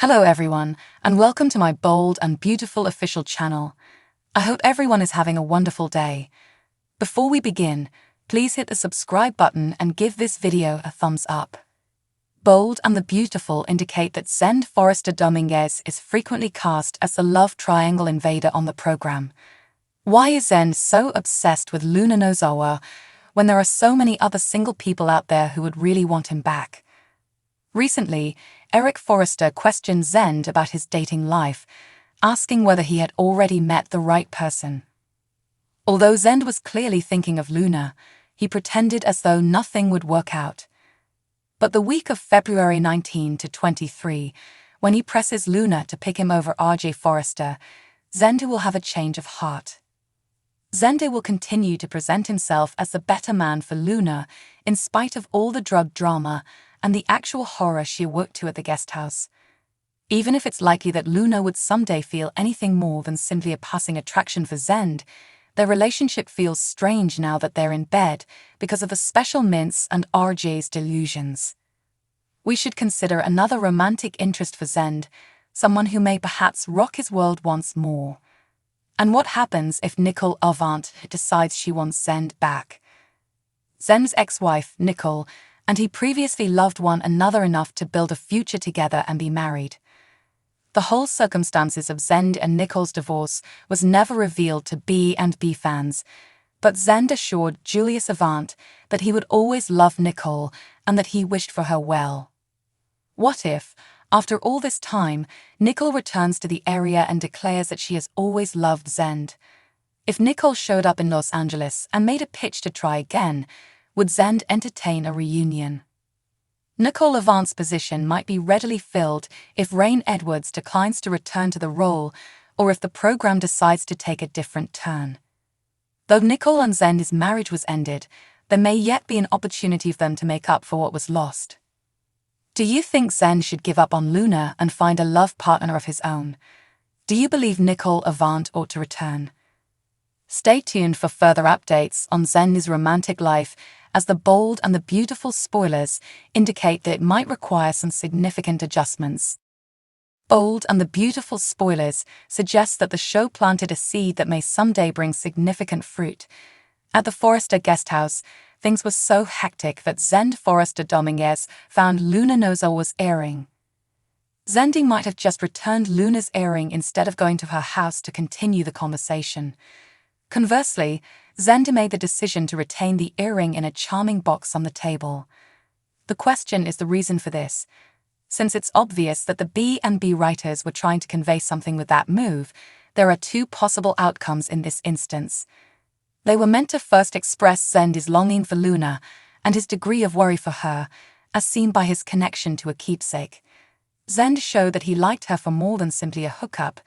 Hello everyone, and welcome to my bold and beautiful official channel. I hope everyone is having a wonderful day. Before we begin, please hit the subscribe button and give this video a thumbs up. Bold and the beautiful indicate that Zend Forrester Dominguez is frequently cast as the love triangle invader on the program. Why is Zend so obsessed with Luna Nozawa when there are so many other single people out there who would really want him back? Recently, Eric Forrester questioned Zend about his dating life, asking whether he had already met the right person. Although Zend was clearly thinking of Luna, he pretended as though nothing would work out. But the week of February 19 to 23, when he presses Luna to pick him over RJ Forrester, Zend will have a change of heart. Zend will continue to present himself as the better man for Luna in spite of all the drug drama and the actual horror she awoke to at the guest house. Even if it's likely that Luna would someday feel anything more than simply a passing attraction for Zend, their relationship feels strange now that they're in bed because of the special mints and RJ's delusions. We should consider another romantic interest for Zend, someone who may perhaps rock his world once more. And what happens if Nicole Avant decides she wants Zend back? Zend's ex-wife, Nicole, and he previously loved one another enough to build a future together and be married. The whole circumstances of Zend and Nicole's divorce was never revealed to B&B fans, but Zend assured Julius Avant that he would always love Nicole and that he wished for her well. What if, after all this time, Nicole returns to the area and declares that she has always loved Zend? If Nicole showed up in Los Angeles and made a pitch to try again, would Zend entertain a reunion? Nicole Avant's position might be readily filled if Rain Edwards declines to return to the role or if the program decides to take a different turn. Though Nicole and Zend's marriage was ended, there may yet be an opportunity for them to make up for what was lost. Do you think Zend should give up on Luna and find a love partner of his own? Do you believe Nicole Avant ought to return? Stay tuned for further updates on Zend's romantic life, as the bold and the beautiful spoilers indicate that it might require some significant adjustments. Bold and the beautiful spoilers suggest that the show planted a seed that may someday bring significant fruit. At the Forrester guest house, things were so hectic that Zend Forrester Dominguez found Luna Nozawa's earring. Zend might have just returned Luna's earring instead of going to her house to continue the conversation. Conversely, Zend made the decision to retain the earring in a charming box on the table. The question is the reason for this. Since it's obvious that the B&B writers were trying to convey something with that move, there are two possible outcomes in this instance. They were meant to first express Zend's longing for Luna and his degree of worry for her, as seen by his connection to a keepsake. Zend showed that he liked her for more than simply a hookup,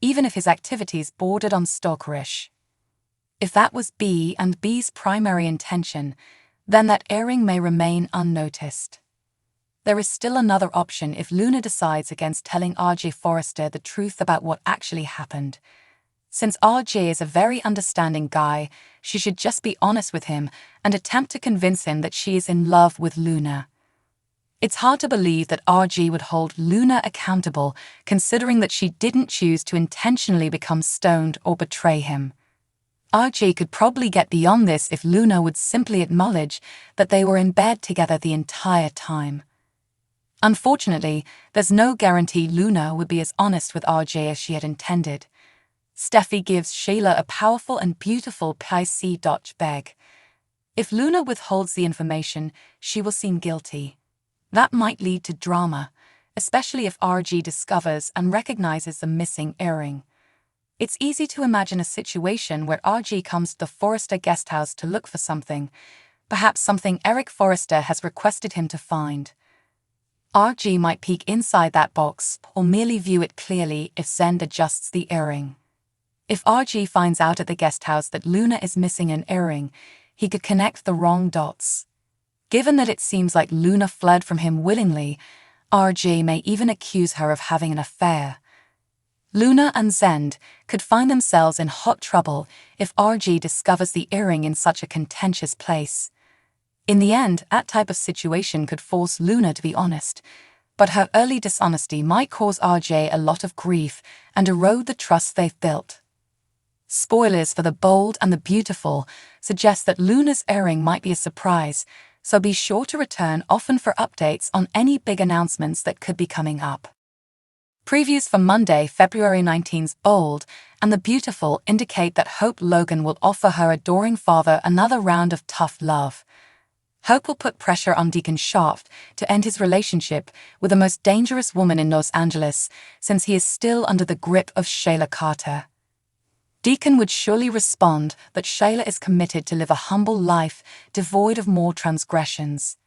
even if his activities bordered on stalkerish. If that was B&B's primary intention, then that earring may remain unnoticed. There is still another option if Luna decides against telling RJ Forrester the truth about what actually happened. Since RJ is a very understanding guy, she should just be honest with him and attempt to convince him that she is in love with Luna. It's hard to believe that RJ would hold Luna accountable, considering that she didn't choose to intentionally become stoned or betray him. RJ could probably get beyond this if Luna would simply acknowledge that they were in bed together the entire time. Unfortunately, there's no guarantee Luna would be as honest with RJ as she had intended. Steffi gives Sheila a powerful and beautiful beg. If Luna withholds the information, she will seem guilty. That might lead to drama, especially if RJ discovers and recognizes the missing earring. It's easy to imagine a situation where RJ comes to the Forrester guest house to look for something, perhaps something Eric Forrester has requested him to find. RJ might peek inside that box or merely view it clearly if Zend adjusts the earring. If RJ finds out at the guest house that Luna is missing an earring, he could connect the wrong dots. Given that it seems like Luna fled from him willingly, RJ may even accuse her of having an affair. Luna and Zend could find themselves in hot trouble if RJ discovers the earring in such a contentious place. In the end, that type of situation could force Luna to be honest, but her early dishonesty might cause RJ a lot of grief and erode the trust they've built. Spoilers for The Bold and the Beautiful suggest that Luna's airing might be a surprise, so be sure to return often for updates on any big announcements that could be coming up. Previews for Monday, February 19th's Bold and the Beautiful indicate that Hope Logan will offer her adoring father another round of tough love. Hope will put pressure on Deacon Sharp to end his relationship with the most dangerous woman in Los Angeles, since he is still under the grip of Shayla Carter. Deacon would surely respond that Shayla is committed to live a humble life devoid of more transgressions.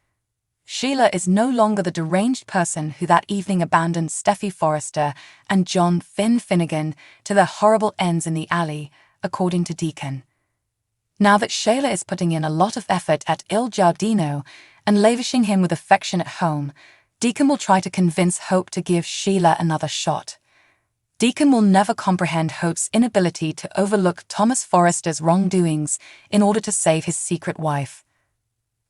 Sheila is no longer the deranged person who that evening abandoned Steffy Forrester and John Finnegan to their horrible ends in the alley, according to Deacon. Now that Shayla is putting in a lot of effort at Il Giardino and lavishing him with affection at home, Deacon will try to convince Hope to give Sheila another shot. Deacon will never comprehend Hope's inability to overlook Thomas Forrester's wrongdoings in order to save his secret wife.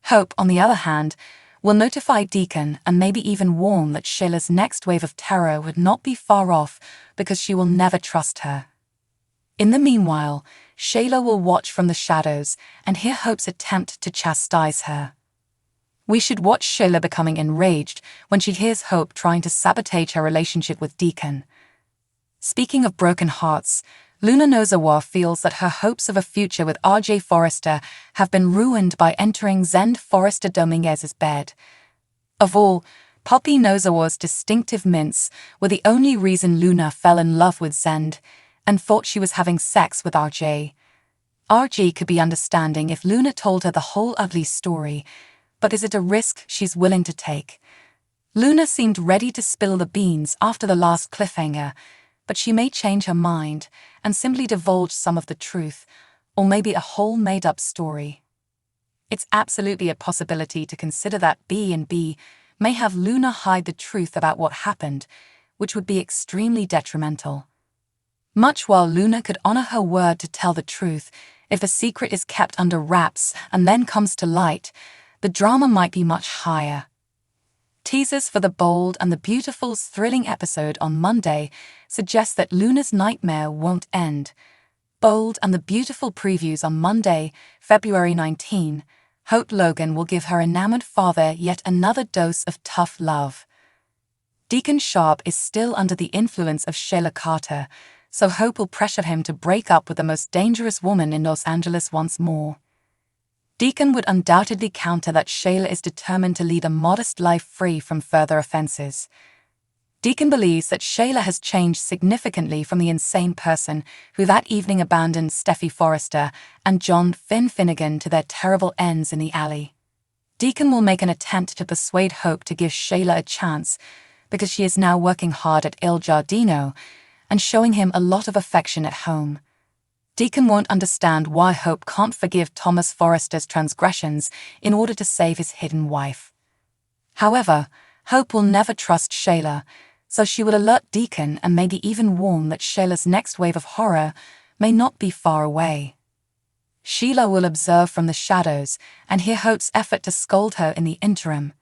Hope, on the other hand, will notify Deacon and maybe even warn that Shayla's next wave of terror would not be far off because she will never trust her. In the meanwhile, Shayla will watch from the shadows and hear Hope's attempt to chastise her. We should watch Shayla becoming enraged when she hears Hope trying to sabotage her relationship with Deacon. Speaking of broken hearts, Luna Nozawa feels that her hopes of a future with RJ Forrester have been ruined by entering Zend Forrester Dominguez's bed. Of all, Poppy Nozawa's distinctive mints were the only reason Luna fell in love with Zend and thought she was having sex with RJ. RJ could be understanding if Luna told her the whole ugly story, but is it a risk she's willing to take? Luna seemed ready to spill the beans after the last cliffhanger, but she may change her mind and simply divulge some of the truth, or maybe a whole made-up story. It's absolutely a possibility to consider that B&B may have Luna hide the truth about what happened, which would be extremely detrimental. Much while Luna could honor her word to tell the truth, if a secret is kept under wraps and then comes to light, the drama might be much higher. Teasers for The Bold and the Beautiful's thrilling episode on Monday suggest that Luna's nightmare won't end. Bold and the Beautiful previews on Monday, February 19. Hope Logan will give her enamored father yet another dose of tough love. Deacon Sharp is still under the influence of Shayla Carter, so Hope will pressure him to break up with the most dangerous woman in Los Angeles once more. Deacon would undoubtedly counter that Shayla is determined to lead a modest life free from further offenses. Deacon believes that Shayla has changed significantly from the insane person who that evening abandoned Steffy Forrester and John Finnegan to their terrible ends in the alley. Deacon will make an attempt to persuade Hope to give Shayla a chance because she is now working hard at Il Giardino and showing him a lot of affection at home. Deacon won't understand why Hope can't forgive Thomas Forrester's transgressions in order to save his hidden wife. However, Hope will never trust Shayla, so she will alert Deacon and maybe even warn that Shayla's next wave of horror may not be far away. Sheila will observe from the shadows and hear Hope's effort to scold her in the interim.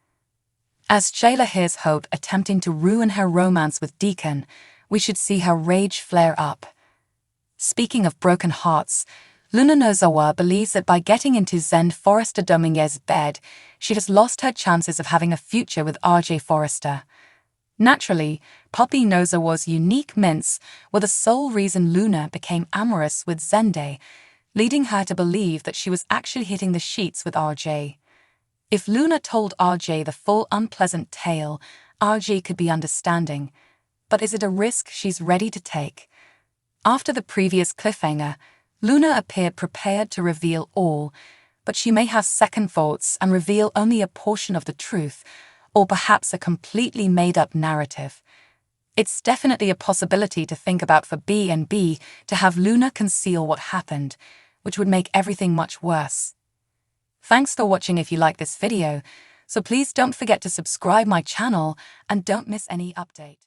As Shayla hears Hope attempting to ruin her romance with Deacon, we should see her rage flare up. Speaking of broken hearts, Luna Nozawa believes that by getting into Zend Forrester Dominguez's bed, she has lost her chances of having a future with RJ Forrester. Naturally, Poppy Nozawa's unique mints were the sole reason Luna became amorous with Zende, leading her to believe that she was actually hitting the sheets with RJ. If Luna told RJ the full unpleasant tale, RJ could be understanding, but is it a risk she's ready to take? After the previous cliffhanger, Luna appeared prepared to reveal all, but she may have second thoughts and reveal only a portion of the truth, or perhaps a completely made-up narrative. It's definitely a possibility to think about for B&B to have Luna conceal what happened, which would make everything much worse. Thanks for watching. If you like this video, so please don't forget to subscribe my channel and don't miss any update.